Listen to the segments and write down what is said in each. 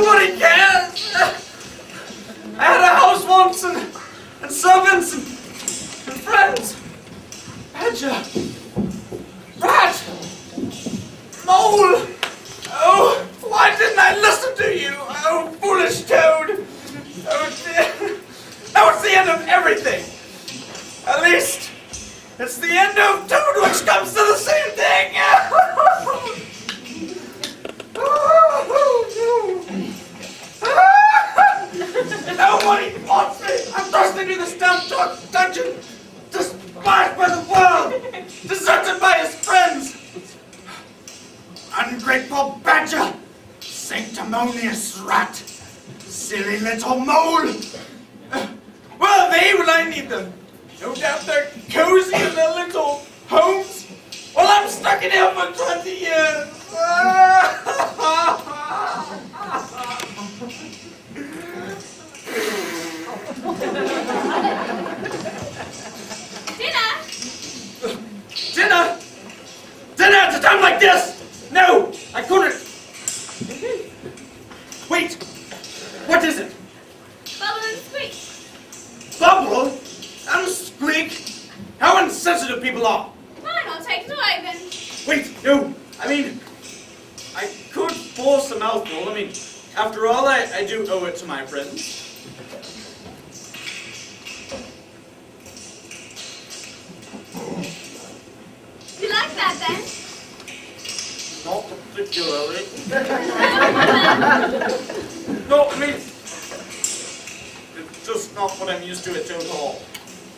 Nobody cares! I had a house once, and servants, and friends. Badger. Rat. Mole. Oh, why didn't I listen to you? Oh, foolish toad. Oh, dear. Now it's the end of everything. At least, it's the end of Toad, which comes to the same thing. Nobody wants me. I'm thrust into this damn dungeon, despised by the world, deserted by his friends. Ungrateful badger, sanctimonious rat, silly little mole. Well, they will I need them. No doubt they're cozy in their little homes. Well, I'm stuck in here for 20 years. Dinner? Dinner at a time like this? No, I couldn't. Wait, what is it? Bubble and squeak. Bubble and squeak? How insensitive people are. Fine, I'll take it away then. Wait, no, I mean, I could force a mouthful. I mean, after all, I do owe it to my friends. You like that then? Not particularly. No, I mean, it's just not what I'm used to at Toad Hall.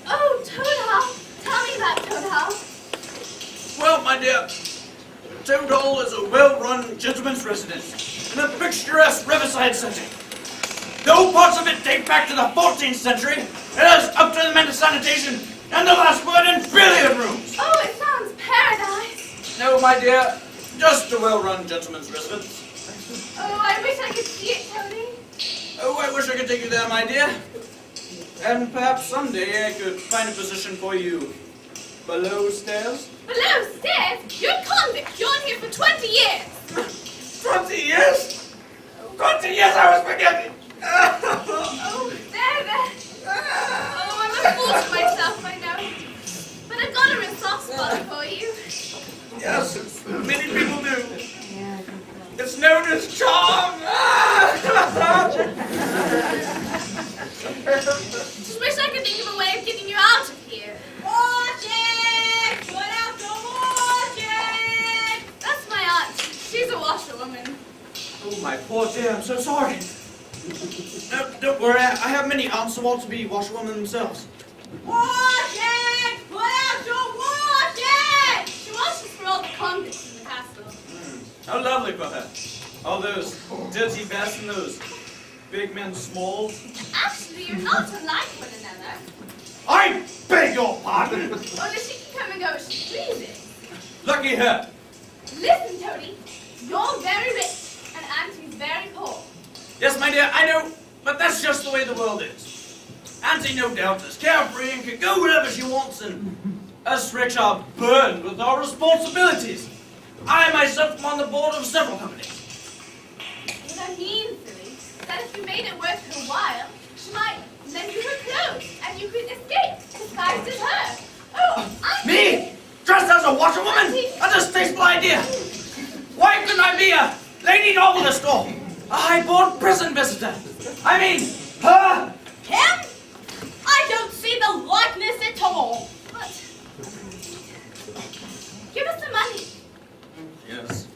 Oh, Toad Hall. Tell me about Toad Hall. Well, my dear, Toad Hall is a well-run gentleman's residence in a picturesque riverside setting. Though parts of it date back to the 14th century, it has up-to-the-minute sanitation and the last word in billiard rooms. Oh, it sounds paradise. No, my dear, just a well-run gentleman's residence. Oh, I wish I could see it, Tony. Oh, I wish I could take you there, my dear. And perhaps someday I could find a position for you below stairs. Below stairs? You're a convict. You're in here for 20 years. 20 years? 20 years I was forgetting. Oh, there. Oh, I'm a fool to myself, I know. But I've got a real soft spot for you. Yes, many people do. It's known as charm. Just wish I could think of a way of getting you out of here. Watch it! Put out the watch it! That's my aunt. She's a washerwoman. Oh, my poor dear, I'm so sorry. No, don't worry, I have many aunts who want to be washerwomen themselves. Watch it! Put out your watch it! She washes for all the convicts in the castle. How lovely for her. All those dirty vests and those big men's smalls. Actually, you're not unlike one another. I beg your pardon. Only she can come and go as she pleases. Lucky her. Listen, Tony. You're very rich, and Auntie's very poor. Yes, my dear, I know, but that's just the way the world is. Auntie, no doubt, is carefree and can go wherever she wants, and us rich are burdened with our responsibilities. I myself am on the board of several companies. What I mean, silly, that if you made it worth her while, she might lend you her clothes, and you could escape, disguised as her. Oh, Auntie! Me? Dressed as a washerwoman? A distasteful idea. Why couldn't I be a lady novelist or a high-born prison visitor? I mean, her? Him? I don't see the likeness at all. But give us the money. Yes.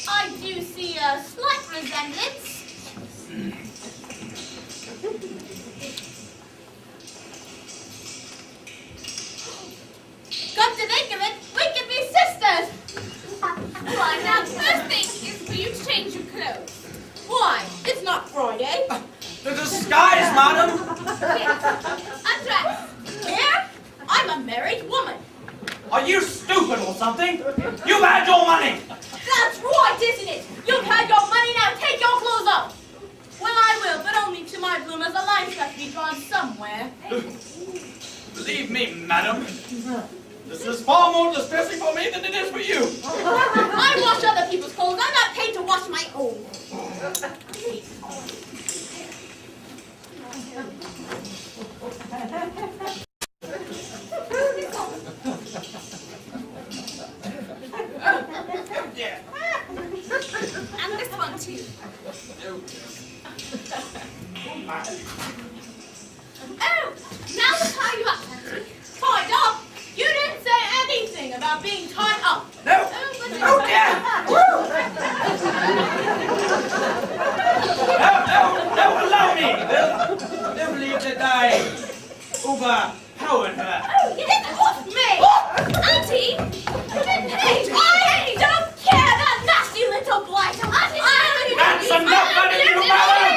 I do see a slight resemblance. Come to think of it, we could be sisters. Why, now the first thing is for you to change your clothes. Why? It's not Friday. The disguise, madam. Here, undress. Here, I'm a married woman. Are you stupid or something? You've had your money. That's right, isn't it? You've had your money, now take your clothes off. Well, I will, but only to my bloomers. The line's got to be drawn somewhere. Believe me, madam, This is far more distressing for me than it is for you. I wash other people's clothes. I'm not paid to wash my own. Yeah. And this one too. Oh, now to tie you up, Patty. Tied up? You didn't say anything about being tied up. No. Oh, dear. No, allow me. They'll believe that I overpowered her. Oh, you didn't off me! Auntie! You didn't hate! I don't care, that nasty little blighter! That's enough, honey, you mother!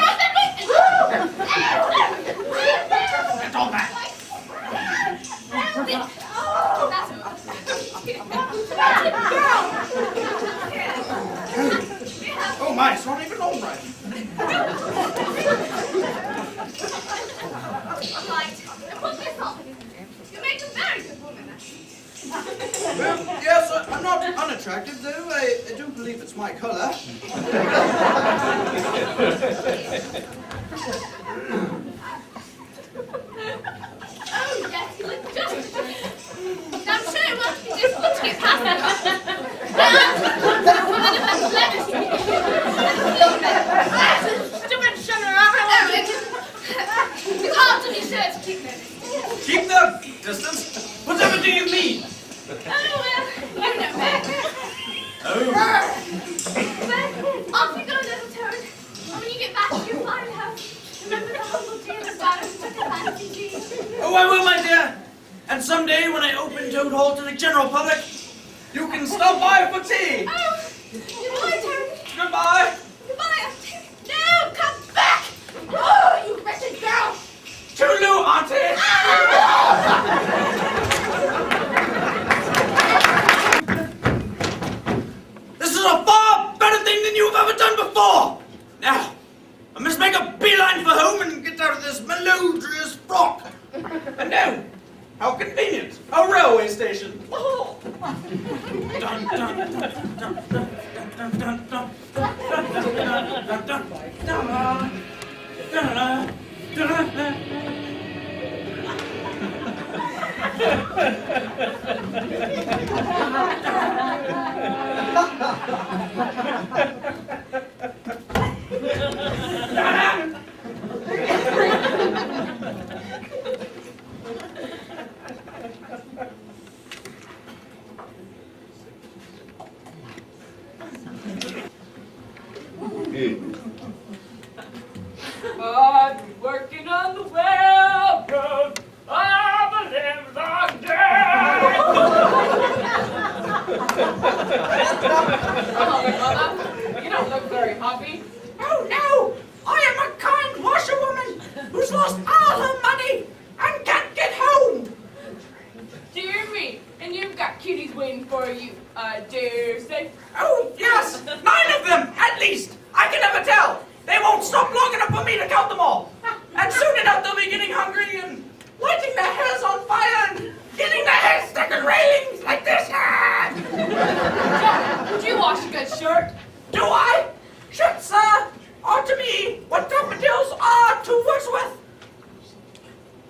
That's all that. Oh my, it's not even all right. Right, and put this on. You make a very good woman. Well, yes, I'm not unattractive, though. I do believe it's my color. Oh, yes, you look just as good. Now, I'm sure it won't be difficult to get past that. Stupid sugar, you ought to be sure to keep moving. Keep the distance? Whatever do you mean? Oh, well, you know that. Oh. But off you go, little toad. And when you get back to your fine house, remember the humble dearest daughter who took a fancy to you. Oh, I will, my dear. And someday, when I open Toad Hall to the general public, you can stop by for tea. Oh, goodbye, Toad. Goodbye. Goodbye. No, come back. Oh, you wretched girl. Toodaloo, Auntie. This is a far better thing than you've ever done before. Now, I must make a beeline for home and get out of this melodious frock. And now, how convenient, a railway station. Oh. Dun, dun, dun, dun, dun, dun, dun, dun, dun, dun, dun, dun. I've been working on the railroad all the livelong day. Oh, Mother, you don't look very happy. Oh no! I am a kind washerwoman who's lost all her money and can't get home! Dear me, and you've got kitties waiting for you, I dare say. Oh yes! 9 of them, at least! I can never tell! They won't stop long enough for me to count them all! And soon enough they'll be getting hungry and lighting their hairs on fire and getting their heads stuck in railings like this! Do you wash a good shirt? Do I? Shirts, sir, are to me what daffodils are to Wordsworth.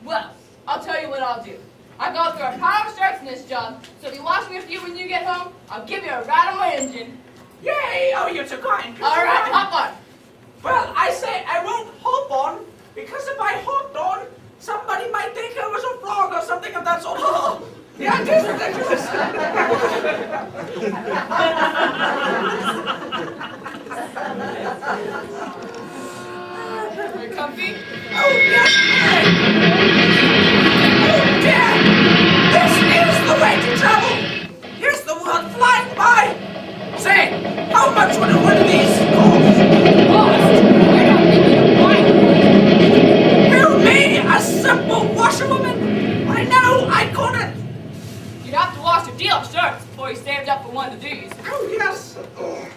Well, I'll tell you what I'll do. I go through a pile of shirts in this job, so if you wash me a few when you get home, I'll give you a ride on my engine. Yay! Oh, you're too kind. All right, hop on. Well, I say I won't hop on, because if I hopped on, somebody might think I was a frog or something of that sort. Oh, the idea is ridiculous. Are you comfy? Oh, yes! Oh, dear! This is the way to travel! Here's the world flying by! Say, how much would one of these cost? Lost? You're not thinking of buying. Who, me, a simple washerwoman? I know, I couldn't! You'd have to wash a deal of shirts before you saved up for one of these. Oh, yes! Oh.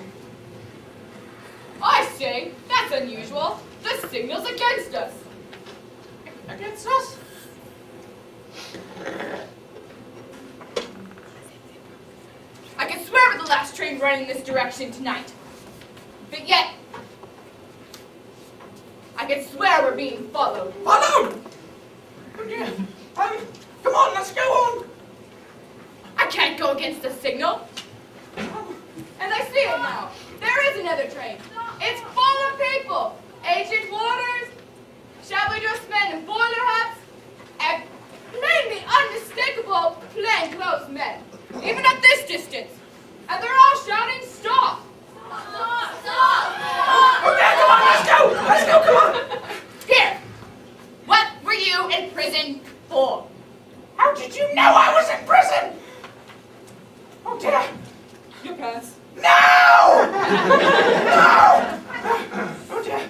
I say, that's unusual. The signal's against us. Against us? be running this direction tonight. But yet, I can swear we're being followed. Followed? Oh dear. Come on, let's go on. I can't go against the signal. And I see it now. There is another train. It's full of people. Aged warders, shabbily dressed men in boiler hats, and plainly unmistakable plainclothes men, even at this distance. And they're all shouting, "Stop! Stop! Stop! Okay, come on, let's go! Let's go, come on! Here! What were you in prison for?" How did you know I was in prison? Oh dear. Your pants. No! No! Oh dear.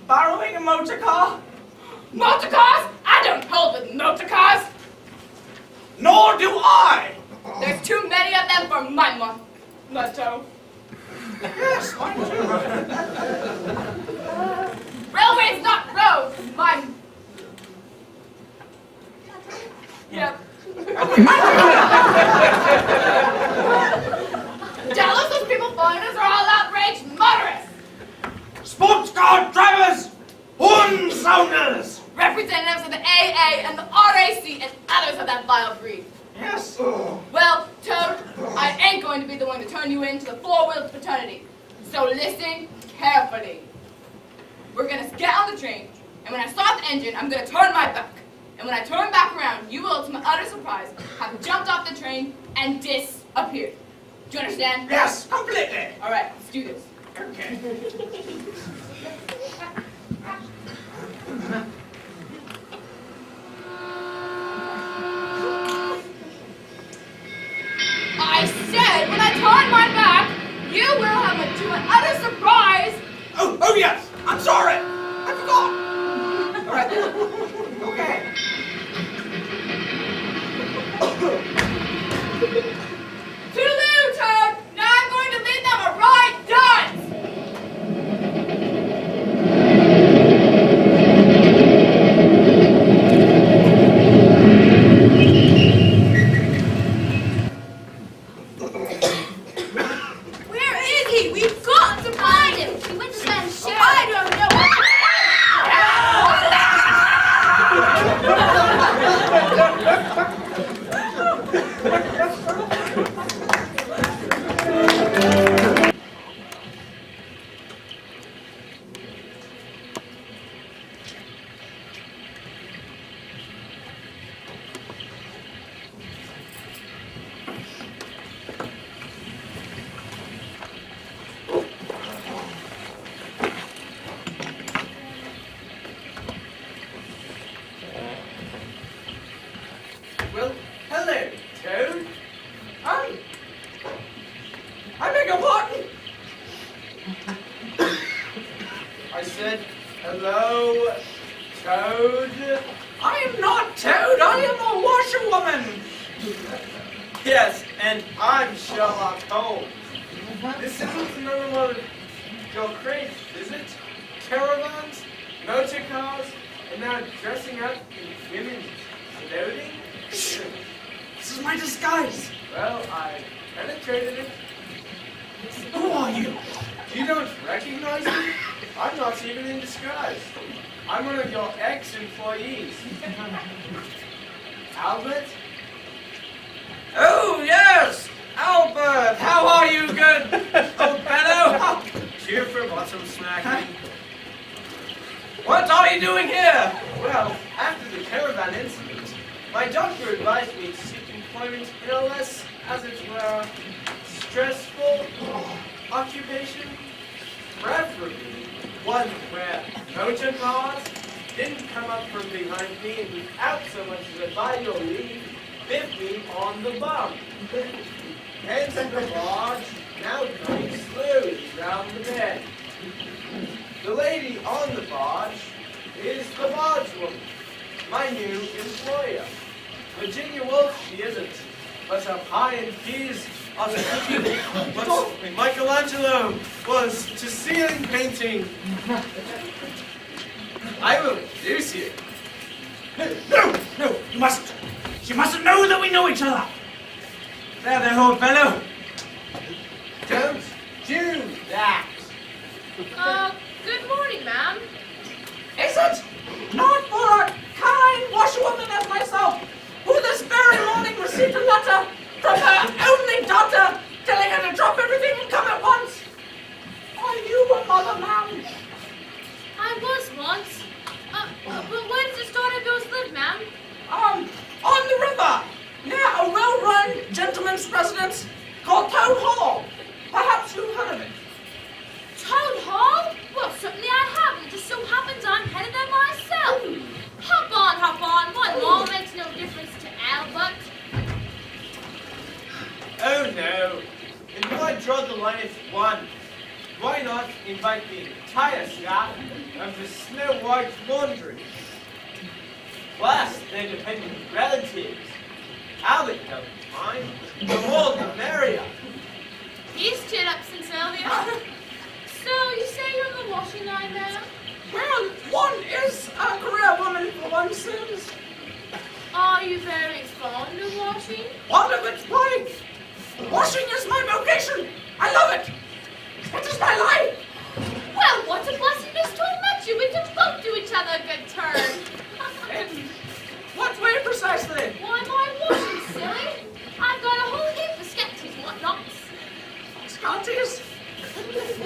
Borrowing a motor car? Motor cars? I don't hold with motor cars. Nor do I! There's too many of them for my motto. Yes, mine too. Railways, not roads. Mine. Yep. Jealous those people following us are all outraged motorists. Sports car drivers! Horn sounders! Representatives of the AA and the RAC and others of that vile breed. Yes. Well, Toad, I ain't going to be the one to turn you into the four-wheeled fraternity. So listen carefully. We're going to get on the train, and when I start the engine, I'm going to turn my back. And when I turn back around, you will, to my utter surprise, have jumped off the train and disappeared. Do you understand? Yes, completely. All right, let's do this. Okay. I said, when I turn my back, you will have, to my utter surprise. Oh yes. I'm sorry. I forgot. All right, then. Okay. Toodaloo, Toad! Now I'm going to lead them a right dance! Where is he? We've got to find him! He went to spend share. I don't know. Well, hello, Toad. I beg your pardon. I said, hello, Toad. I am not Toad. I am a washerwoman. Yes, and I'm Sherlock Holmes. This isn't another one of your crates, is it? Caravans, motor cars, and now dressing up in women's clothing? Shh! This is my disguise. Well, I penetrated it. Who are you? You don't recognize me? I'm not even in disguise. I'm one of your ex-employees. Albert? Oh, yes! Albert! How are you, good old fellow? Cheer for bottom smacking. What are you doing here? Well, after the caravan incident, my doctor advised me to seek employment in a less, as it were, stressful occupation, preferably one where motor cars didn't come up from behind me and without so much as a by your leave, bit me on the bum. Hence the barge now going slowly round the bend. The lady on the barge is the bargewoman, my new employer. Virginia Woolf she isn't, but her pie and peas are what Michelangelo was to ceiling painting. I will introduce you. No, you mustn't. She mustn't know that we know each other. There, old fellow. Don't do that. Good morning, ma'am. Is it not for a kind washerwoman as myself, who this very morning received a letter from her only daughter, telling her to drop everything and come at once? Are you a mother, ma'am? I was once. But where does this daughter of yours live, ma'am? On the river, near a well-run gentleman's residence called Toad Hall. Perhaps you've heard of it. Toad Hall? Well, certainly I haven't. It just so happens I'm headed there myself. Hop on. One more makes no difference to Albert. Oh no. If I draw the line at one, why not invite the entire staff of the Snow White Laundry? Plus their dependent relatives. Albert doesn't mind. The more the merrier. He's stood up since earlier. So, you say you're on the washing line now? Well, one is a career woman for one sins. Are you very fond of washing? One of its pride. Washing is my vocation. I love it. It is my life. Well, what a blessing this to have met you. We can both do each other a good turn. In what way precisely? Why, my washing, silly. I've got a whole heap of sketches and whatnots. Scotties?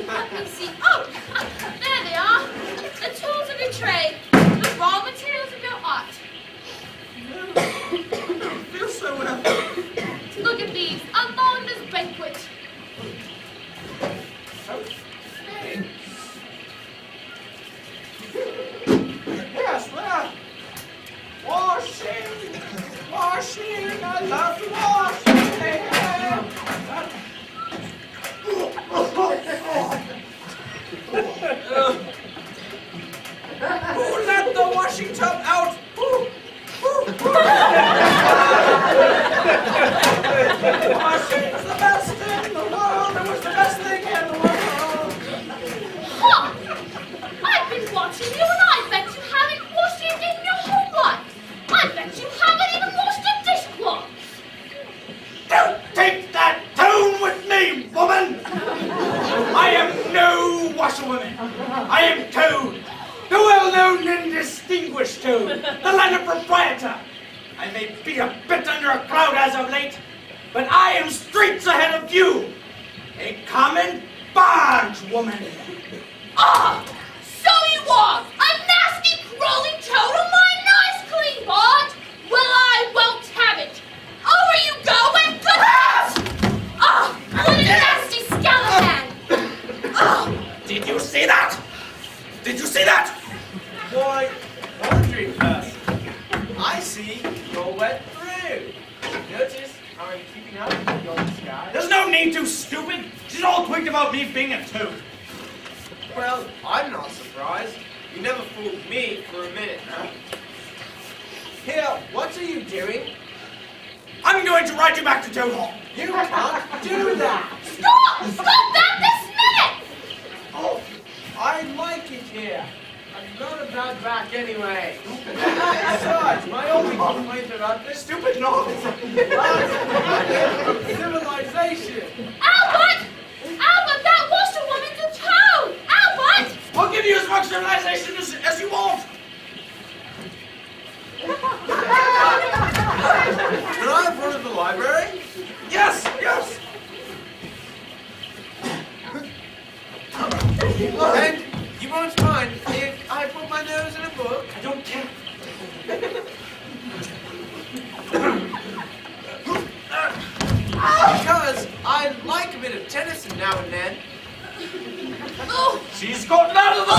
Let me see. Oh, there they are. The tools of your trade. The raw materials of your art. Feels so well. Look at these. A launder's banquet. Hey. Yes, well. Washing. I love to wash. Who let the washing tub out? Washing's the best in the world. It was the best thing in the world. Huh! I've been watching you and I bet you haven't washed anything in your whole life. I bet you haven't even washed a dishcloth. Don't take that tone with me, woman! I am no washerwoman. I am Toad, the well-known and distinguished Toad, the land of proprietor. I may be a bit under a cloud as of late, but I am streets ahead of you, a common barge woman. Ah! So you are! A nasty, crawling toad on my nice, clean barge? Well, I won't have it. Over you go and goodness! Ah! What a nasty skeleton! Ah! Did you see that? Did you see that? Why, laundry person. I see you're wet through. Notice how I'm keeping up with your disguise? There's no need to, stupid. She's all tweaked about me being a Toad. Well, I'm not surprised. You never fooled me for a minute now. Here, what are you doing? I'm going to ride you back to Toad Hall. You can't do that. Stop! Stop that this minute! Oh, I like it here. I'm not a bad back anyway. Besides, my only complaint about this Stupid novels. civilization. Albert! Albert, that washerwoman's a toad! Albert! I'll give you as much civilization as you want. Can I have one of the library? Yes. And you won't mind if I put my nose in a book? I don't care. Because I like a bit of tennis now and then. Oh! She's gotten out of the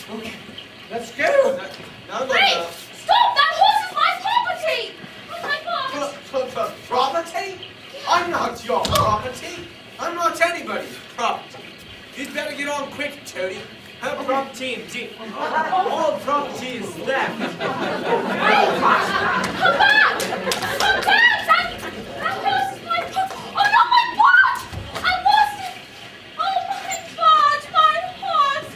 Okay, let's go. No. Wait! Stop! That horse is my property! Oh my God! Property? I'm not your property. I'm not anybody's property. You'd better get on quick, Toady. Her property indeed. All property is left. Come back! Come back! That horse is my property! Oh no, my barge! I lost it! Oh my barge, my horse!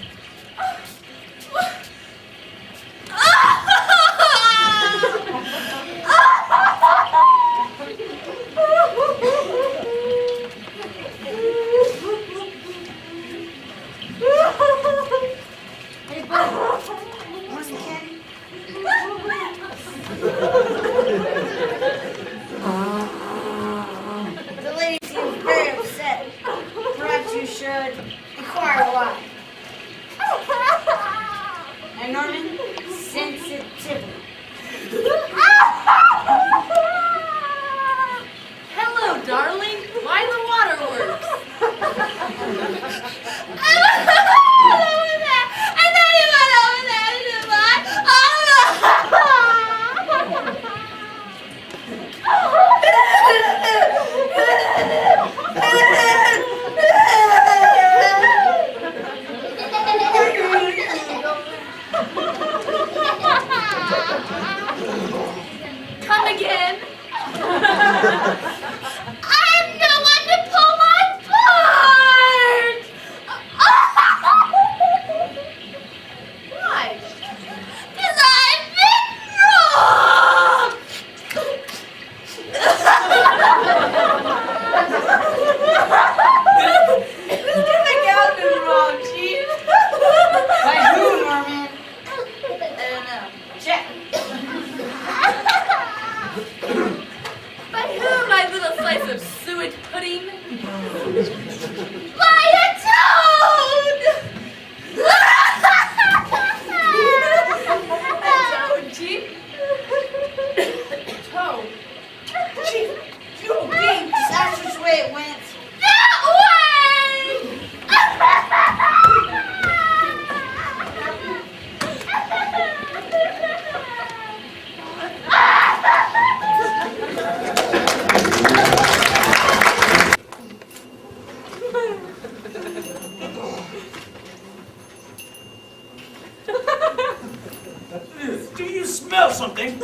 Do you smell something?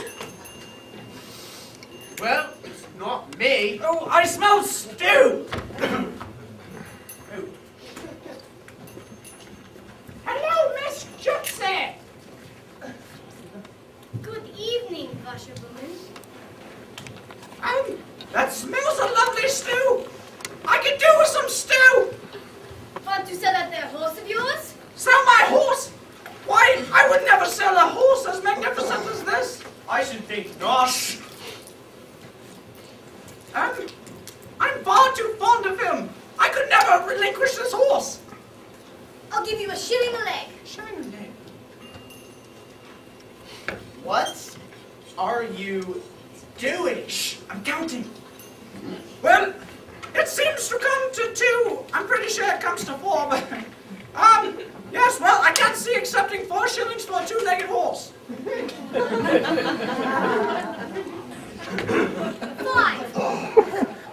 Well, it's not me. Oh, I smell stew! Hello, Miss Gypsy! Good evening, washerwoman. That smells a lovely stew! I could do with some stew! Want to sell that there horse of yours? Sell my horse? Why, I would never sell a horse as magnificent as this. I should think not. I'm far too fond of him. I could never relinquish this horse. I'll give you a shilling a leg. Shine a leg. What are you doing? Shh, I'm counting. Well, it seems to come to 2. I'm pretty sure it comes to 4, but... yes, well, I can't see accepting 4 shillings for a 2-legged horse. 5.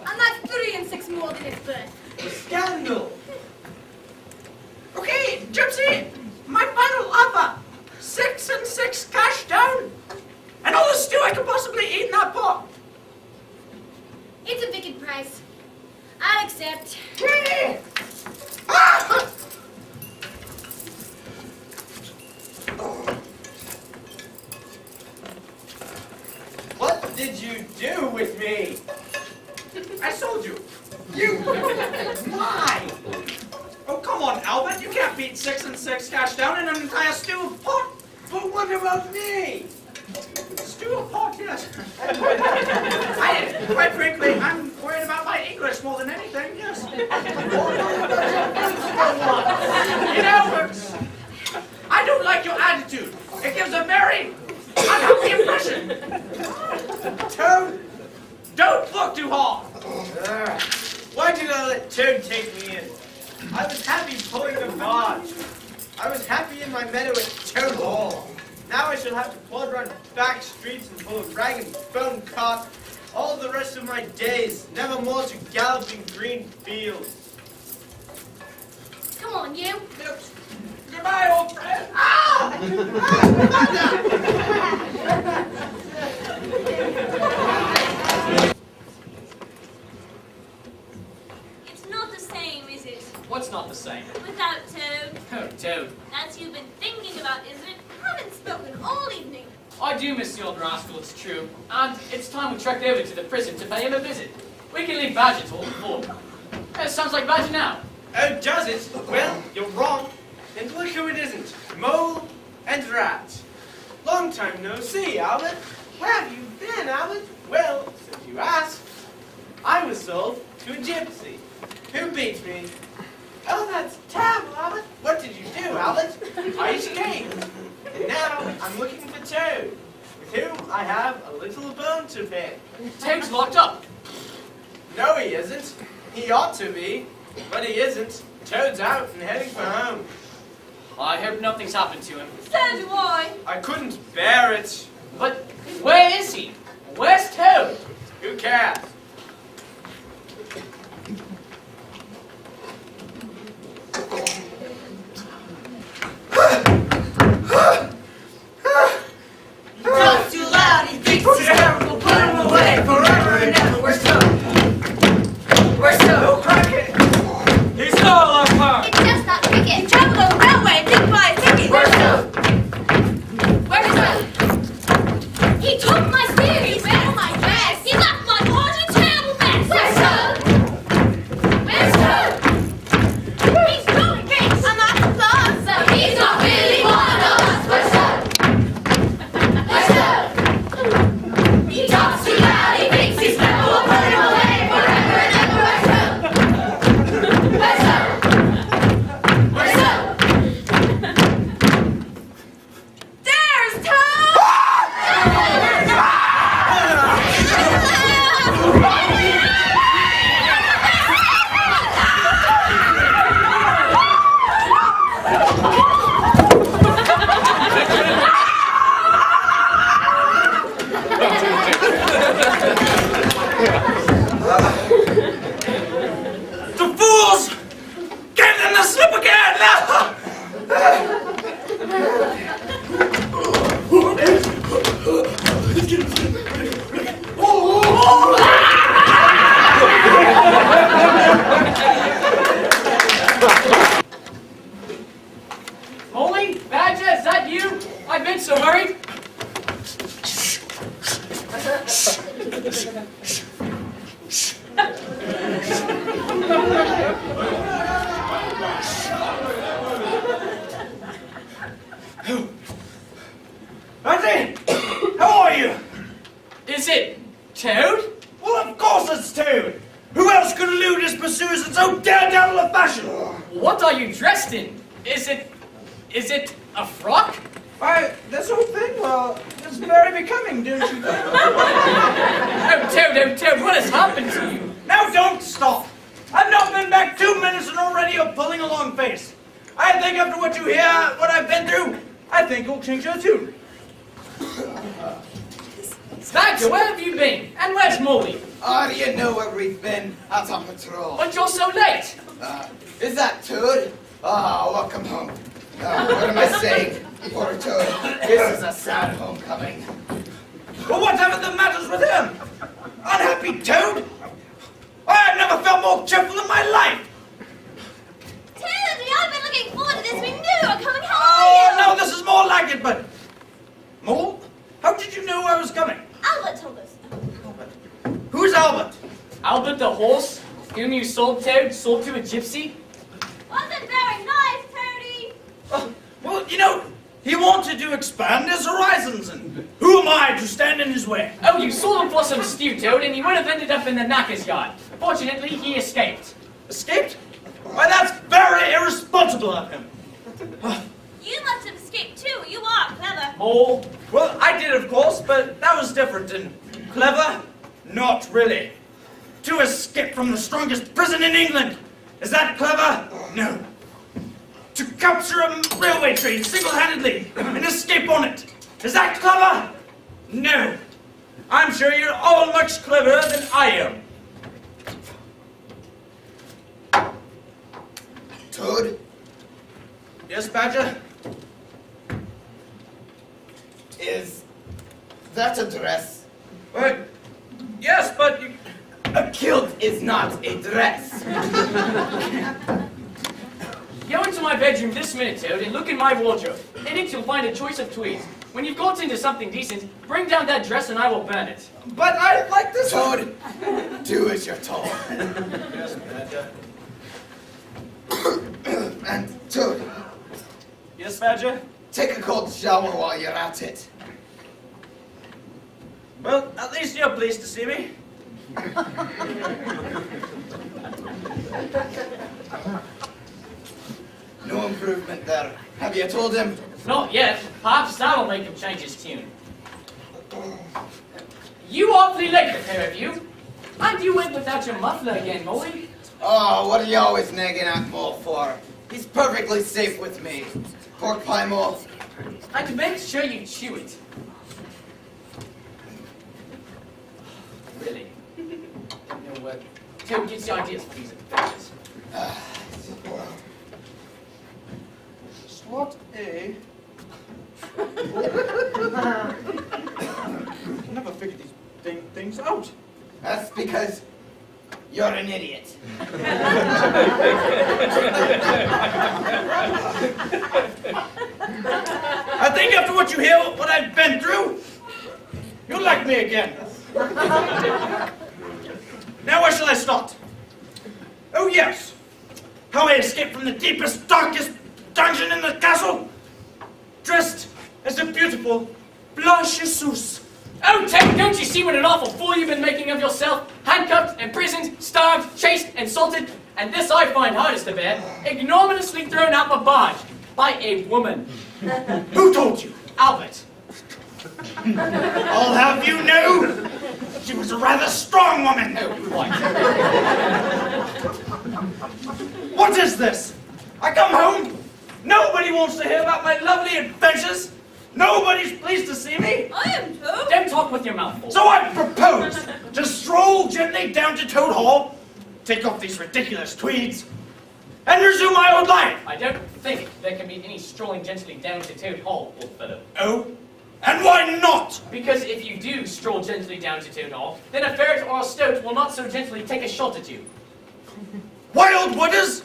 And that's 3 and 6 more than its birth. Scandal! Okay, Gypsy, my final offer. 6 and 6 cash down. And all the stew I could possibly eat in that pot. It's a wicked price. I'll accept. Ah! What did you do with me? I sold you. You. Why? Oh, come on, Albert. You can't beat 6 and 6 cash down in an entire stew of pot. But what about me? Stew of pot, yes. Quite frankly, I'm worried about my English more than anything, yes. You know, I don't like your attitude. It gives a very unhealthy impression. Toad? Don't look too hard. Why did I let Toad take me in? I was happy pulling the barge. I was happy in my meadow at Toad Hall. Now I shall have to plod around back streets and pull a rag and bone cart all the rest of my days, never more to gallop in green fields. Come on, you. Goodbye, old friend. It's not the same, is it? What's not the same? Without Toad. Oh, Toad. That's you've been thinking about, isn't it? Haven't spoken all evening. I do miss the old rascal, it's true. And it's time we trekked over to the prison to pay him a visit. We can leave Badger to all before. Sounds like Badger now. Oh, does it? Well, you're wrong. And look who it isn't. Mole and Rat. Long time no see, Albert. Where have you been, Albert? Well, since you asked, I was sold to a gypsy. Who beat me? Oh, that's terrible, Albert. What did you do, Albert? I escaped. And now I'm looking for Toad, with whom I have a little bone to pick. Toad's locked up. No, he isn't. He ought to be, but he isn't. Toad's out and heading for home. I hope nothing's happened to him. So do I. I couldn't bear it. But where is he? Where's Toad? Who cares? Talks too loud, he thinks he's terrible. Put him away forever and ever. Where's Toad? Where's Toad? Crack it. He's not like her. It's just that wicked. He traveled on the railway and didn't buy a ticket. Where's Toad? Where's Toad? He took my stew. He stole my dress. He left my horse a terrible mess. Where's Toad? Where's Toad? He's going case. I'm at the plaza. He's not really one of us. Where's Toad? Where's Toad? He talks too loud. He thinks he's clever. We'll put him away forever and ever. Where's Toad? Where's Toad? There's Toad! Is it Toad? Well, of course it's Toad. Who else could elude his pursuers in so daredevil a fashion? What are you dressed in? Is it a frock? Why, this whole thing, well, it's very becoming, don't you think? Oh, Toad, what has happened to you? Now don't stop. I've not been back 2 minutes and already you're pulling a long face. I think after what you hear, what I've been through, I think you'll change your tune. Badger, where have you been? And where's Molly? Oh, do you know where we've been? Out on patrol. But you're so late. Is that Toad? Oh, welcome home. What am I saying? Poor Toad. This is a sad homecoming. Well, whatever the matters with him? Unhappy Toad? I've never felt more cheerful in my life. Toadie, I've been looking forward to this. We knew you were coming. How Oh, are you? no, this is more like it, but... Mole, how did you know I was coming? Albert told us. Who's Albert? Albert the horse, whom you sold to a gypsy? Wasn't very nice, Toadie. Well, you know, he wanted to expand his horizons, and who am I to stand in his way? Oh, you sold him for some stew, Toad, and he would have ended up in the knacker's yard. Fortunately, he escaped. Escaped? Why, that's very irresponsible of him. You must have escaped too. You are clever. Mole. Well, I did, of course, but that was different, and clever? Not really. To escape from the strongest prison in England. Is that clever? No. To capture a railway train single-handedly and escape on it. Is that clever? No. I'm sure you're all much cleverer than I am. Toad? Yes, Badger? Is that a dress? Well, yes, but you... A kilt is not a dress. Go into my bedroom this minute, Toad, and look in my wardrobe. In it, you'll find a choice of tweeds. When you've got into something decent, bring down that dress and I will burn it. But I like this Toad, do as you're told. Yes, Badger. And Toad, Yes, Badger? take a cold shower while you're at it. Well, at least you're pleased to see me. No improvement there. Have you told him? Not yet. Perhaps that'll make him change his tune. You awfully late, the pair of you. And you went without your muffler again, Molly. Oh, what are you always nagging at Mole for? He's perfectly safe with me. Pork pie, Mole. And make sure you chew it. Really? You know what? Toad gets the ideas for these adventures. What a... Never figured these things out. That's because you're an idiot. I think after what you hear, what I've been through, you'll like me again. Now where shall I start? Oh yes, how I escaped from the deepest, darkest dungeon in the castle, dressed as a beautiful Blanche Jesus. Oh, Toad, don't you see what an awful fool you've been making of yourself? Handcuffed, imprisoned, starved, chased, insulted, and this I find hardest to bear, ignominiously thrown up a barge by a woman. Who told you? Albert. I'll have you know, she was a rather strong woman. Oh, quite. What is this? I come home, nobody wants to hear about my lovely adventures, nobody's pleased to see me. I am Toad. Don't talk with your mouth full. So I propose to stroll gently down to Toad Hall, take off these ridiculous tweeds, and resume my old life. I don't think there can be any strolling gently down to Toad Hall, old fellow. Oh? And why not? Because if you do stroll gently down to Toad Hall, then a ferret or a stoat will not so gently take a shot at you. Wild wooders?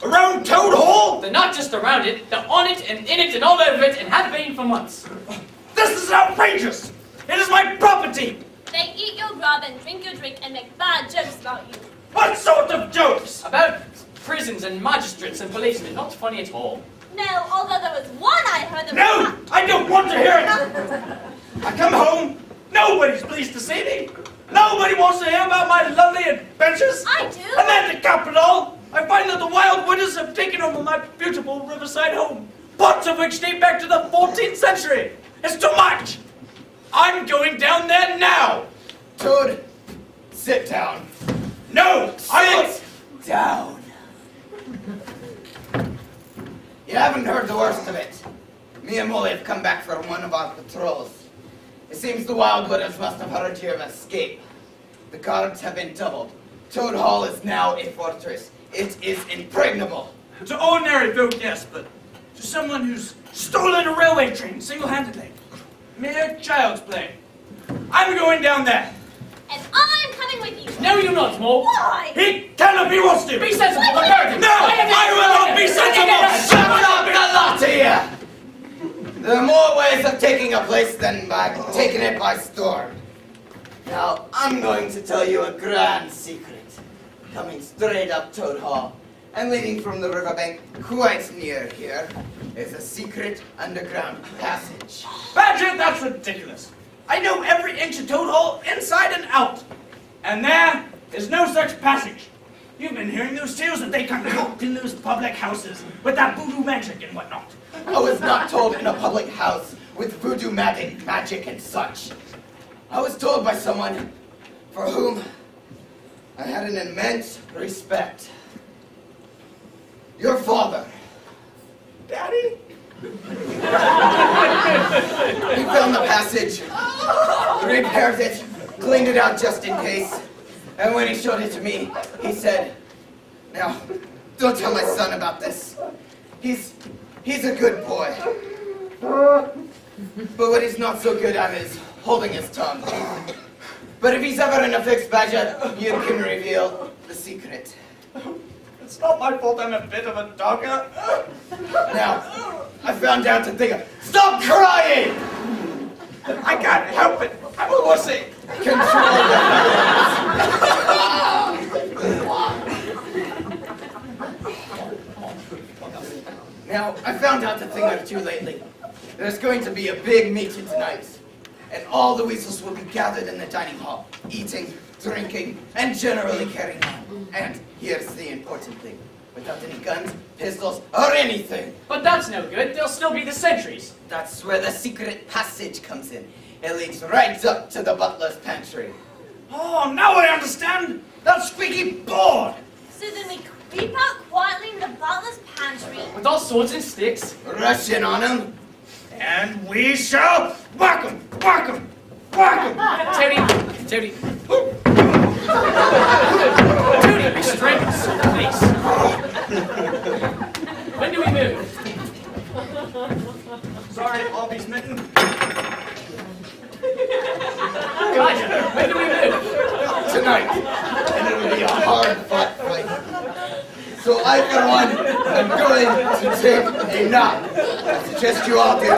Around Toad Hall? They're not just around it, they're on it and in it and all over it and have been for months. This is outrageous! It is my property! They eat your grub and drink your drink and make bad jokes about you. What sort of jokes? About prisons and magistrates and policemen, not funny at all. No, although there was one I heard that No! I don't want to hear it! I come home, nobody's pleased to to see me. Nobody wants to hear about my lovely adventures. I do. And then the capital, I find that the wild winters have taken over my beautiful riverside home, parts of which date back to the 14th century. It's too much. I'm going down there now. Toad, sit down. No, Sit down. You haven't heard the worst of it. Me and Molly have come back from one of our patrols. It seems the wild winters must have heard you have escaped. The guards have been doubled. Toad Hall is now a fortress. It is impregnable. To ordinary folk, yes, but to someone who's stolen a railway train single-handedly, mere child's play. I'm going down there. And I'm coming with you. No, you're not, Mole. Why? He can if he wants to. Be sensible, the garden. No, I will not be sensible. Shut up, the lot of you! There are more ways of taking a place than by taking it by storm. Now, I'm going to tell you a grand secret. Coming straight up Toad Hall and leading from the riverbank quite near here is a secret underground passage. Badger, that's ridiculous. I know every inch of Toad Hall inside and out. And there is no such passage. You've been hearing those tales that they concoct in those public houses with that voodoo magic and whatnot. I was not told in a public house with voodoo magic and such. I was told by someone for whom I had an immense respect. Your father. Daddy? He found the passage, repaired it, cleaned it out just in case, and when he showed it to me, he said, "Now, don't tell my son about this. He's a good boy. But what he's not so good at is holding his tongue. But if he's ever in a fixed Badger, you can reveal the secret." It's not my fault I'm a bit of a dogger. Now, I found out the thing. Stop crying! I can't help it. I'm a wussy. Control your Now, I found out a thing or two lately. There's going to be a big meeting tonight, and all the weasels will be gathered in the dining hall, eating, drinking, and generally carrying on. And here's the important thing. Without any guns, pistols, or anything. But that's no good. There'll still be the sentries. That's where the secret passage comes in. It leads right up to the butler's pantry. Oh, now I understand. That squeaky board. So then we creep out quietly in the butler's pantry. With all swords and sticks. Rush in on him. And we shall whack him, whack him, whack him. Tony. Tony, restrain yourself, please. When do we move? Sorry, I'll be smitten. Elijah, when do we move? Tonight. And it'll be a hard-fought fight. So I, for one, am going to take a nap. I suggest you all do the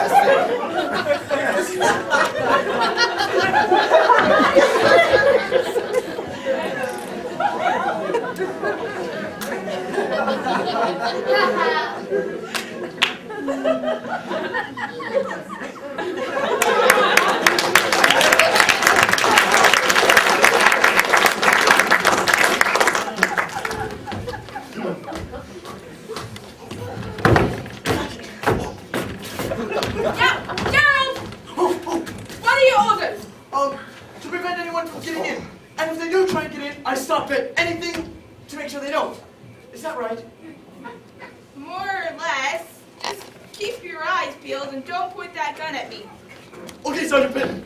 Gerald! What are your orders? To prevent anyone from getting in. And if they do try and get in, I stop at anything to make sure they don't. Is that right? More or less. Just keep your eyes peeled and don't point that gun at me. Okay, Sergeant Pitt.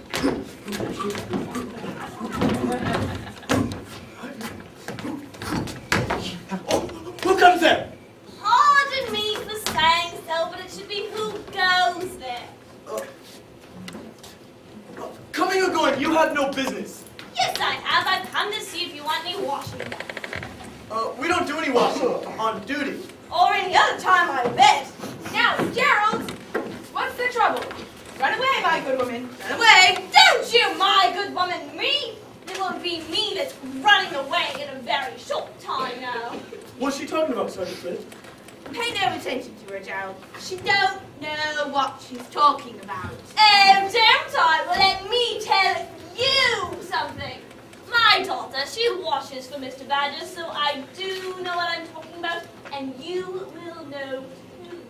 Oh, who comes there? Pardon me for saying so, but it should be who goes there. Coming or going, you have no business. Yes, I have. I've come to see if you want any washing. We don't do any washing on duty. Or any other time, I bet. Now, Gerald, what's the trouble? Run away, my good woman. Run away. Don't you, my good woman, me? It won't be me that's running away in a very short time now. What's she talking about, Sergeant Pitt? Pay no attention to her, Gerald. She don't know what she's talking about. Oh, don't I? Well, let me tell you watches for Mr. Badger, so I do know what I'm talking about, and you will know too.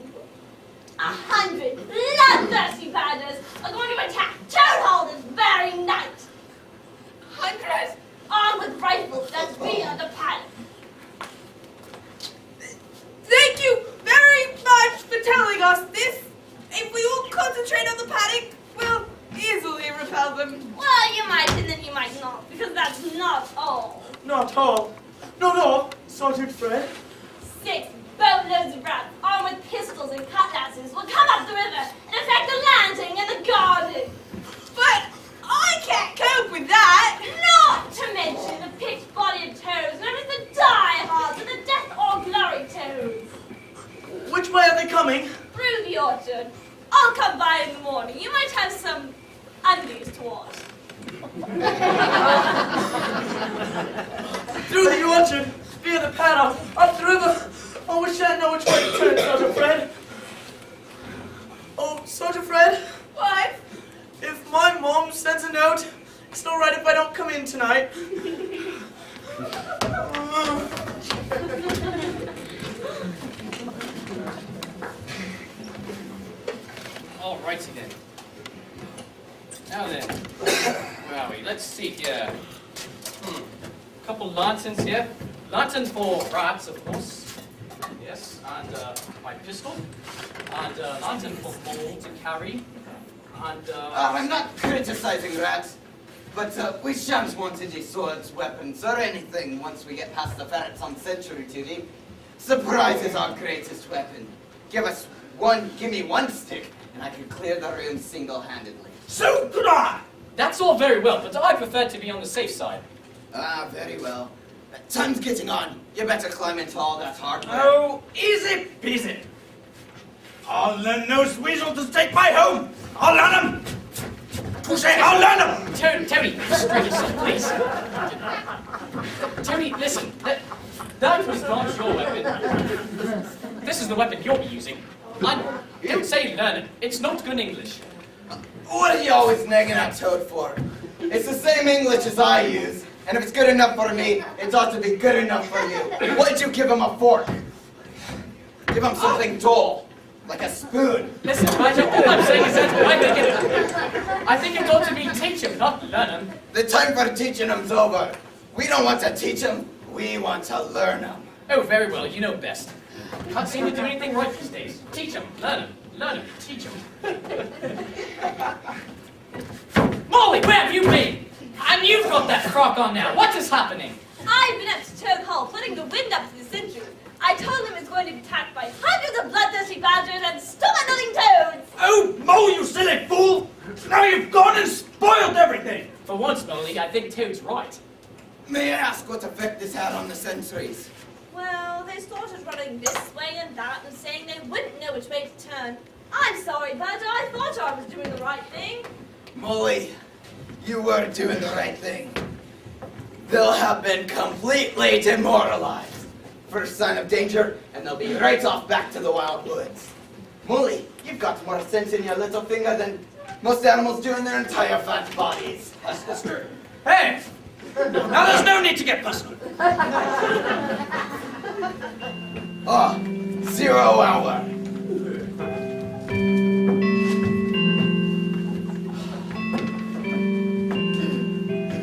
100 bloodthirsty badgers are going to attack Toad Hall this very night. 100 armed with rifles that's beyond the paddock. Thank you very much for telling us this. If we all concentrate on the paddock, we'll easily repel them. Well, you might and then you might not, because that's not all. Not all. Not all, Sergeant Fred. 6 boatloads of rats armed with pistols and cutlasses will come up the river and attack the landing and the garden. But I can't cope with that. Not to mention the pitch-bodied toads known as the diehards and the death or glory toads. Which way are they coming? Through the orchard. I'll come by in the morning. You might have some undies to wash. Through the orchard, via the paddock, up the river. Oh, we shan't know which way to turn, Sergeant Fred. Oh, Sergeant Fred? What? If my mom sends a note, it's all right if I don't come in tonight. All righty then. Now then, where are we? Let's see here. Couple lanterns here. Lantern for rats, of course. Yes, and my pistol. And lantern for Mole to carry. And I'm not criticizing rats, but we shan't want any swords, weapons, or anything once we get past the ferrets on sentry duty. Surprise is our greatest weapon. Give me one stick, and I can clear the room single-handedly. So could I. that's all very well, but I prefer to be on the safe side. Ah, very well. Time's getting on. You better climb into all that hardware. Oh, easy peasy. I'll learn those weasels to take my home. I'll learn them. I'll learn them. Tony, restrain yourself, please. Tony, listen. That was not your weapon. This is the weapon you'll be using. Don't say learn it. It's not good English. What are you always nagging at Toad for? It's the same English as I use, and if it's good enough for me, it ought to be good enough for you. Why'd you give him a fork? Give him something dull, like a spoon. Listen, Badger, all I'm saying is that I think it ought to be teach him, not learn him. The time for teaching him's over. We don't want to teach him, we want to learn him. Oh, very well, you know best. Can't seem to do anything right these days. Teach him, learn him, teach him. Molly, where have you been? And you've got that frock on now. What is happening? I've been up to Toad Hall, putting the wind up to the sentry. I told him it's going to be attacked by hundreds of bloodthirsty badgers and stomach-nothing toads. Oh, Mo, you silly fool! Now you've gone and spoiled everything. For once, Molly, I think Toad's right. May I ask what effect this had on the sentries? Well, they started running this way and that and saying they wouldn't know which way to turn. I'm sorry, Badger. I thought I was doing the right thing. Molly, you were doing the right thing. They'll have been completely demoralized. First sign of danger, and they'll be right off back to the wild woods. Molly, you've got more sense in your little finger than most animals do in their entire fat bodies. Sister. Hey! Now there's no need to get personal. 0 hour.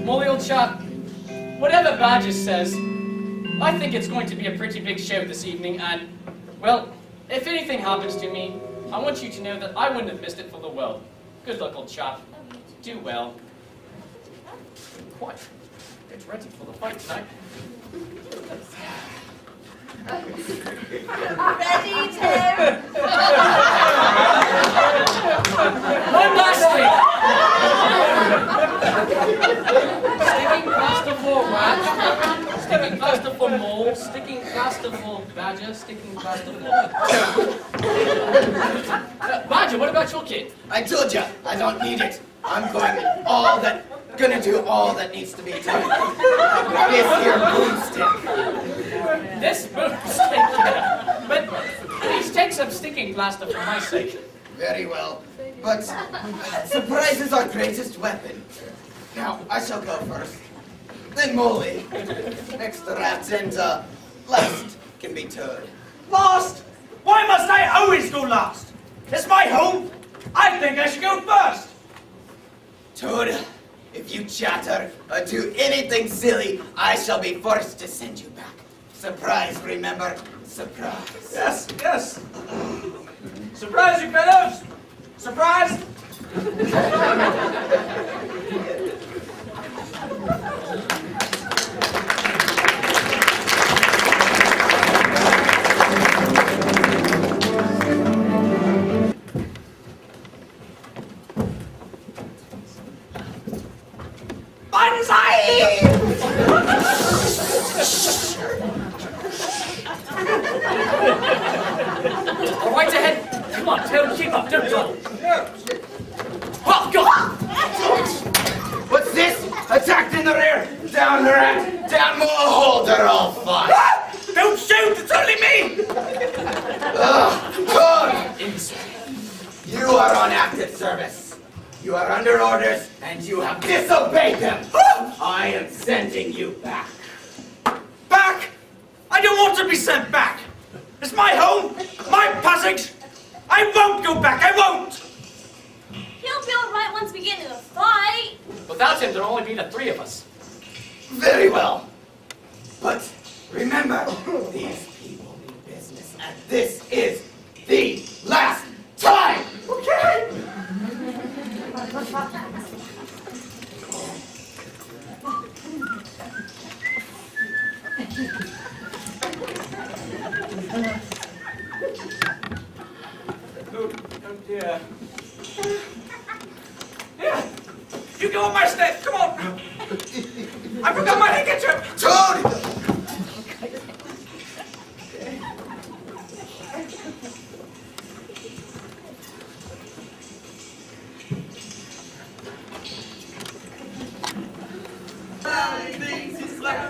Molly, old chap, whatever Badger says, I think it's going to be a pretty big show this evening, and, well, if anything happens to me, I want you to know that I wouldn't have missed it for the world. Good luck, old chap. Do well. Quite. Get ready for the fight tonight. Ready, Toad? One last thing. Sticking plaster for rat, sticking plaster for mole, sticking plaster for badger, sticking plaster for... Badger, what about your kid? I told you, I don't need it. I'm gonna do all that needs to be done. This here boomstick. This boomstick, yeah. But please take some sticking plaster for my sake. Very well, but surprise is our greatest weapon. Now, I shall go first. and moly. Next rat and last can be Toad. Last? Why must I always go last? It's my home. I think I should go first. Toad, if you chatter or do anything silly, I shall be forced to send you back. Surprise, remember? Surprise. Yes, yes. Surprise, you fellows. Surprise. All right ahead. Come on, Toad, keep up. Don't drop. Oh, God! What's this? Attacked in the rear! Down, rat! Down, more hold, they're all fine! Don't shoot, it's only me! Toad! You are on active service. You are under orders, and you have disobeyed them. I am sending you back. Back? I don't want to be sent back. It's my home, my passage. I won't go back, I won't. He'll be all right once we get into the fight. Without him, there'll only be the three of us. Very well. But remember, these people mean business, and this is the last time! Okay? Oh dear. Yeah, you go on my step, come on. I forgot my handkerchief. Toad!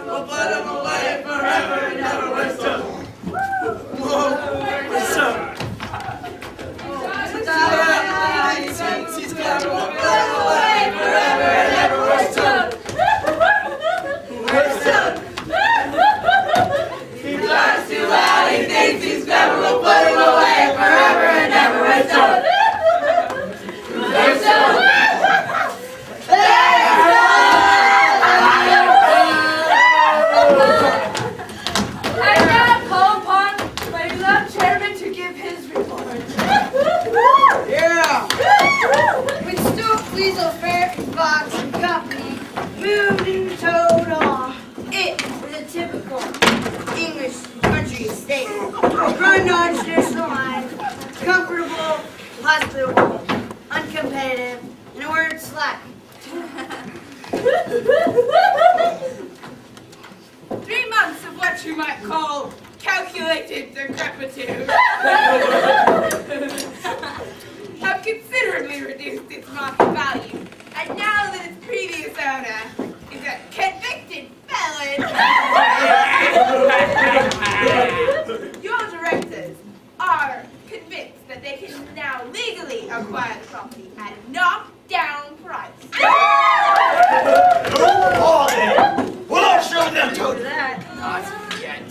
We'll put him away forever and never restore. He's clever, we'll put him away forever and never restore. He flies too loud, he thinks he's clever, we'll put him away forever and never restore. Weasel Fair and Fox and Company moved into Toad Hall. It was a typical English country estate, run on traditional lines, comfortable, hospitable, uncompetitive, in a word, slack. 3 months of what you might call calculated decrepitude have considerably reduced its market value, and now that its previous owner is a convicted felon, your directors are convinced that they can now legally acquire the property at a knockdown price. Well, I'll show them, Toad. Not yet.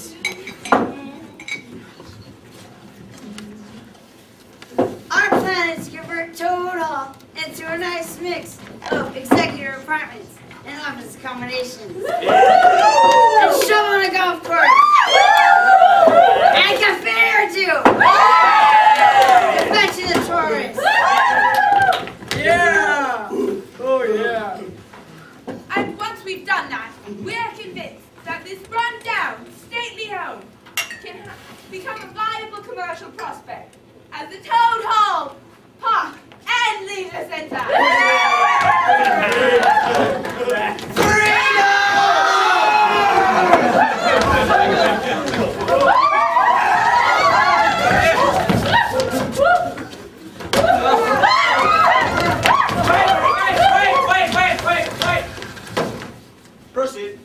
Our plan is to convert Toad Hall into a nice mix of executive apartments and office accommodations. And show on a golf course. And a cafe or two. To fetch the tourists. Yeah. Oh, yeah. And once we've done that, we're convinced that this run-down, stately home can become a viable commercial prospect as the Toad Hall, Park, and Leisure Center. Wait. Proceed.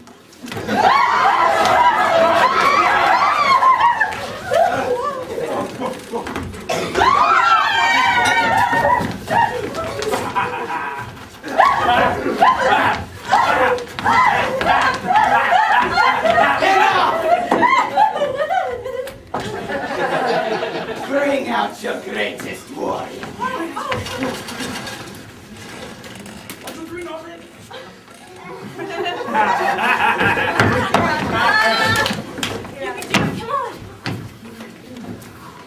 Bring out your greatest warrior. You can do it. Come on.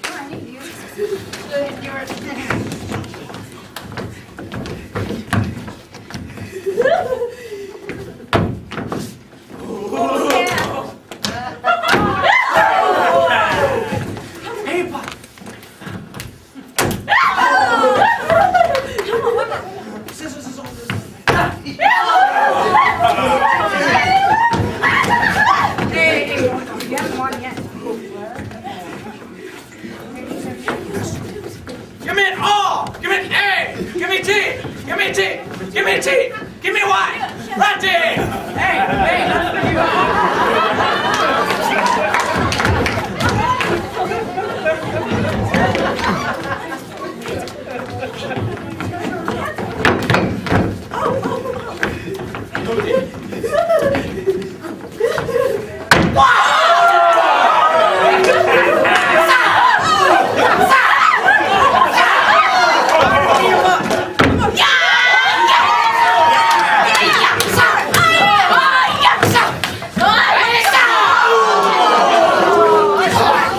Come on, you can do it. Yours. Oh, yeah. Hey, Pop. Scissors is on this. Hey, you haven't won yet. Give me an R. Give me an A. Give me T. Give me T. Give me T. Give me Y. Ratty. Hey, that's what you are.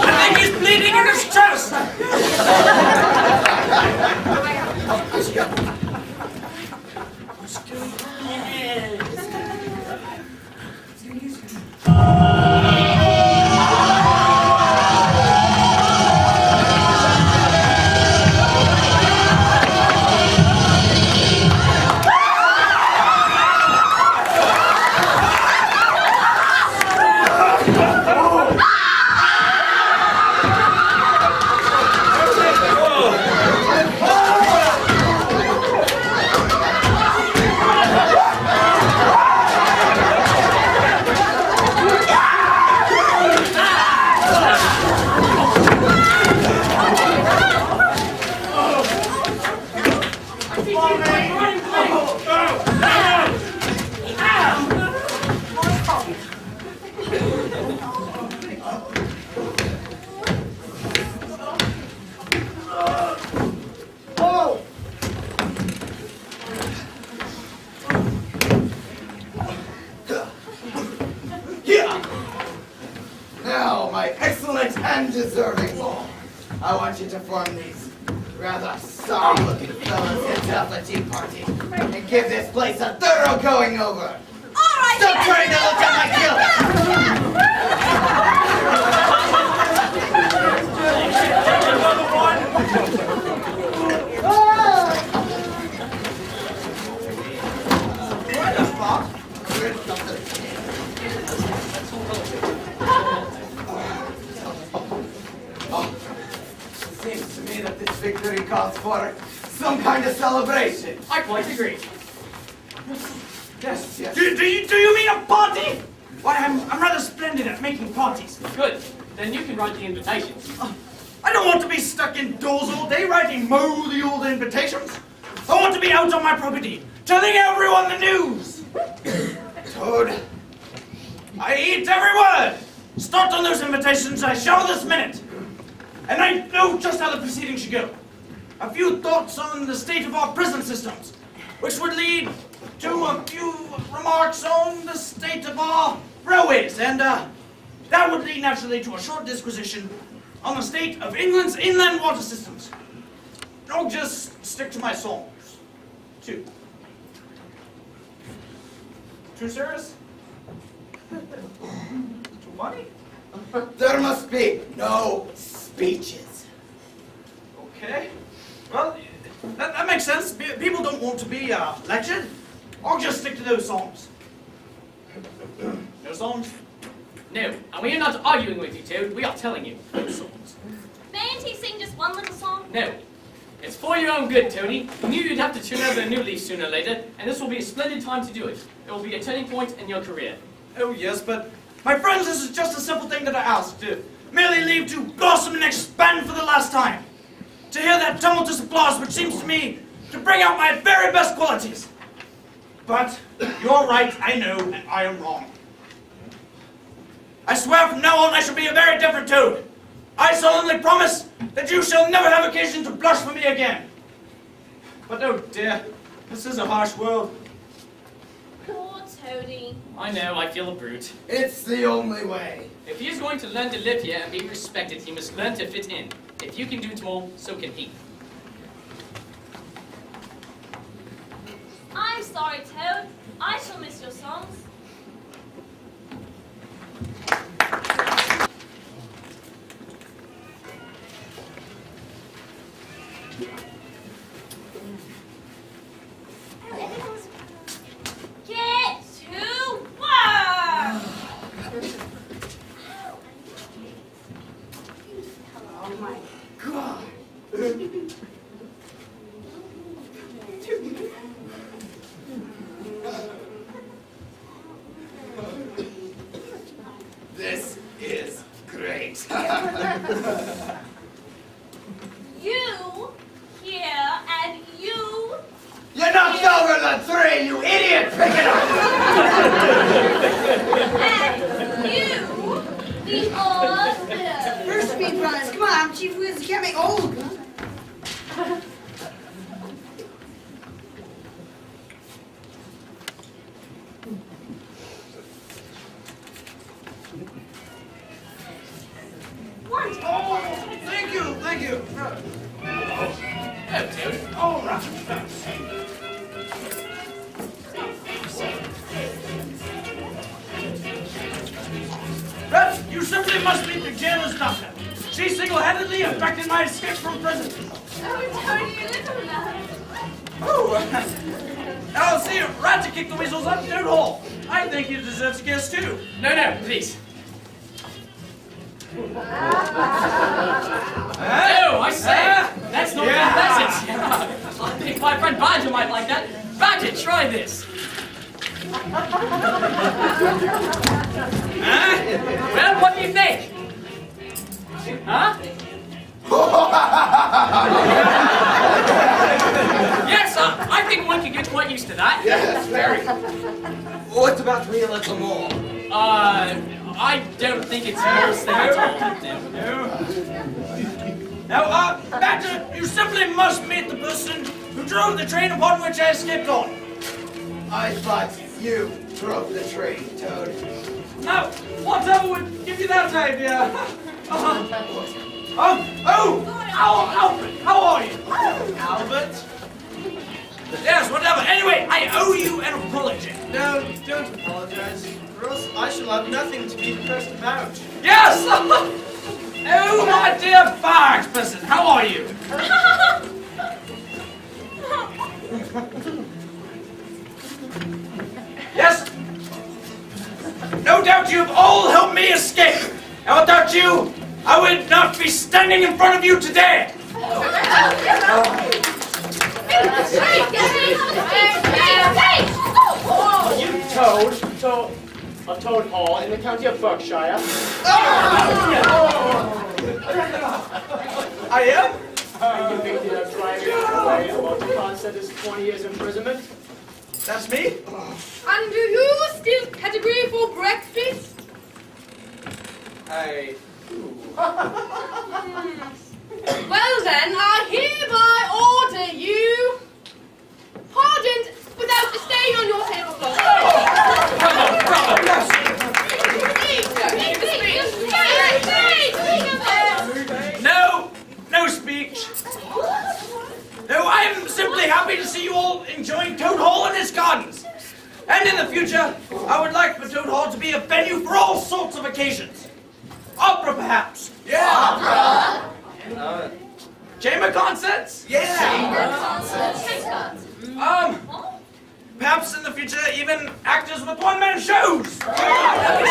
I think he's bleeding in his chest. Now, my excellent and deserving ball. I want you to form these rather sorry-looking fellas into a tea party and give this place a thorough going over. All right. Stop trying to look at my kill! Seems to me that this victory calls for some kind of celebration. I quite agree. Yes, yes. Do you mean a party? Why, I'm rather splendid at making parties. Good. Then you can write the invitations. I don't want to be stuck indoors all day writing moldy old invitations. I want to be out on my property, telling everyone the news. Toad, I eat every word. Start on those invitations I show this minute. And I know just how the proceedings should go. A few thoughts on the state of our prison systems, which would lead to a few remarks on the state of our railways, and that would lead naturally to a short disquisition on the state of England's inland water systems. I'll just stick to my songs. Two serious? Too money? there must be no speeches. Okay. Well, that makes sense. People don't want to be lectured. I'll just stick to those songs. No songs? No, and we are not arguing with you, Toad. We are telling you those songs. Mayn't he sing just one little song? No. It's for your own good, Tony. You knew you'd have to turn over a new leaf sooner or later, and this will be a splendid time to do it. It will be a turning point in your career. Oh, yes, but my friends, this is just a simple thing that I ask to merely leave to blossom and expand for the last time. To hear that tumultuous applause which seems to me to bring out my very best qualities. But you're right, I know, and I am wrong. I swear from now on I shall be a very different Toad. I solemnly promise that you shall never have occasion to blush for me again. But oh dear, this is a harsh world. Poor Toadie. I know, I feel a brute. It's the only way. If he is going to learn to live here and be respected, he must learn to fit in. If you can do it all, so can he. I'm sorry, Toad. I shall miss your songs. Get to work! Oh my God. This is great. You here and you. You knocked over the tree, you idiot! Pick it up! And you, the other. First speed runners, come on, Chief Wiz, you can't make old. Oh, thank you, thank you. Oh, Toad. All right. Rat, you simply must meet the jailer's doctor. She single-handedly effected my escape from prison. Oh, Tony, you little love. Oh, I'll see Rat to kick the weasels up Toad Hall. I think he deserves a kiss too. No, please. Huh? No, I say! That's not Yeah. pleasant. I think my friend Badger might like that. Badger, try this. Huh? Well, what do you think? Huh? Yes, I think one can get quite used to that. Yes, very. What about 3 a little more? I don't think it's most thing at all. Now, Badger, you simply must meet the person who drove the train upon which I escaped on. I thought you drove the train, Toad. Now, whatever would give you that idea? Alfred, how are you? Albert? Yes, whatever. Anyway, I owe you an apology. No, don't apologize. Or else I shall have nothing to be depressed about. Yes! Oh, my dear barge person, how are you? Yes? No doubt you've all helped me escape. And without you, I would not be standing in front of you today. You Toad, a Toad Hall in the county of Berkshire. I am? Convicted of driving away about the concept is 20 years imprisonment. That's me? And do you still category for breakfast? I... Well then, I hereby order you pardoned without a stain on your tablecloth. No speech. No, I am simply happy to see you all enjoying Toad Hall and its gardens. And in the future, I would like for Toad Hall to be a venue for all sorts of occasions. Opera, perhaps. Yeah. Opera. Chamber concerts. Yeah. Perhaps in the future, even actors with one-man shows. Actors?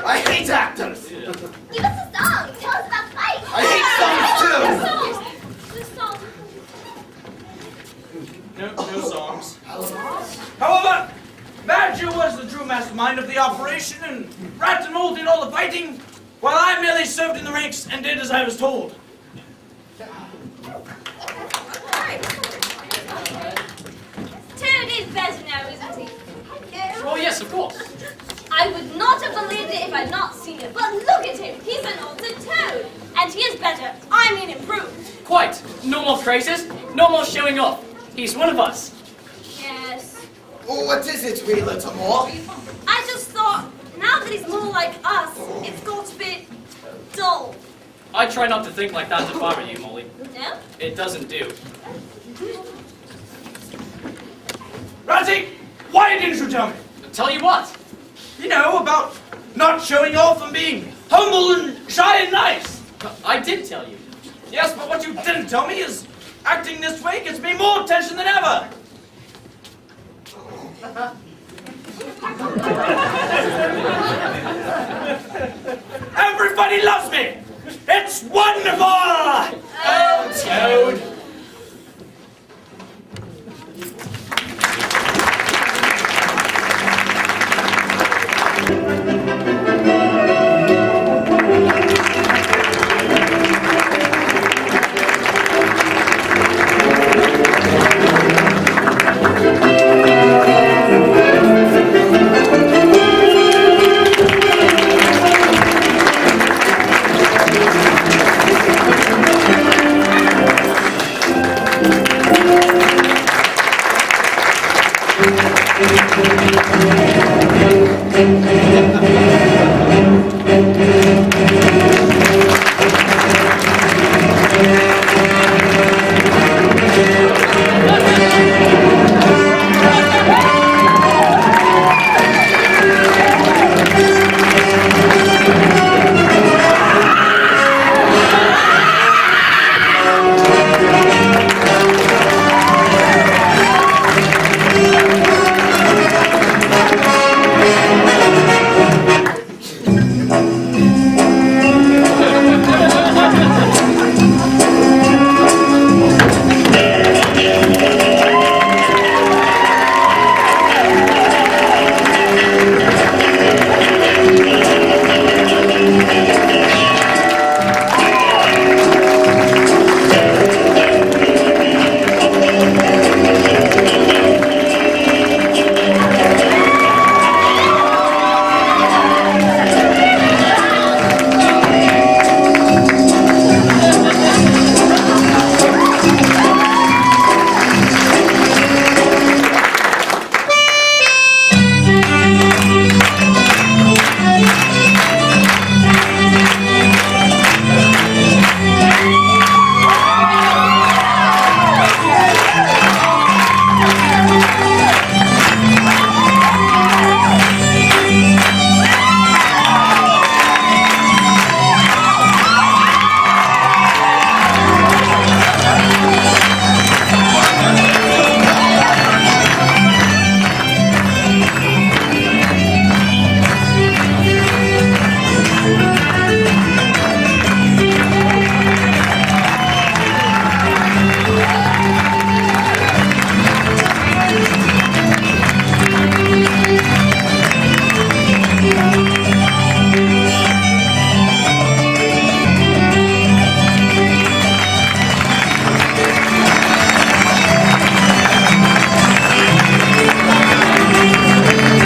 I hate actors. Give us a song. Tell us about fights. I hate songs too. No songs. However, Badger was the true mastermind of the operation, and Rat and Mole did all the fighting, while I merely served in the ranks and did as I was told. Toad is better now, isn't he? Oh, yes, of course. I would not have believed it if I'd not seen it, but look at him. He's an altered toad. And he is better. I mean improved. Quite. No more praises, no more showing off. He's one of us. Yes. What is it, wee little more? I just thought, now that he's more like us, it's got a bit dull. I try not to think like that if I were you, Molly. No? It doesn't do. Ratty, why didn't you tell me? Tell you what. You know, about not showing off and being humble and shy and nice. I did tell you. Yes, but what you didn't tell me is acting this way gets me more attention than ever. Everybody loves me. It's wonderful. Oh, Toad. Thank you.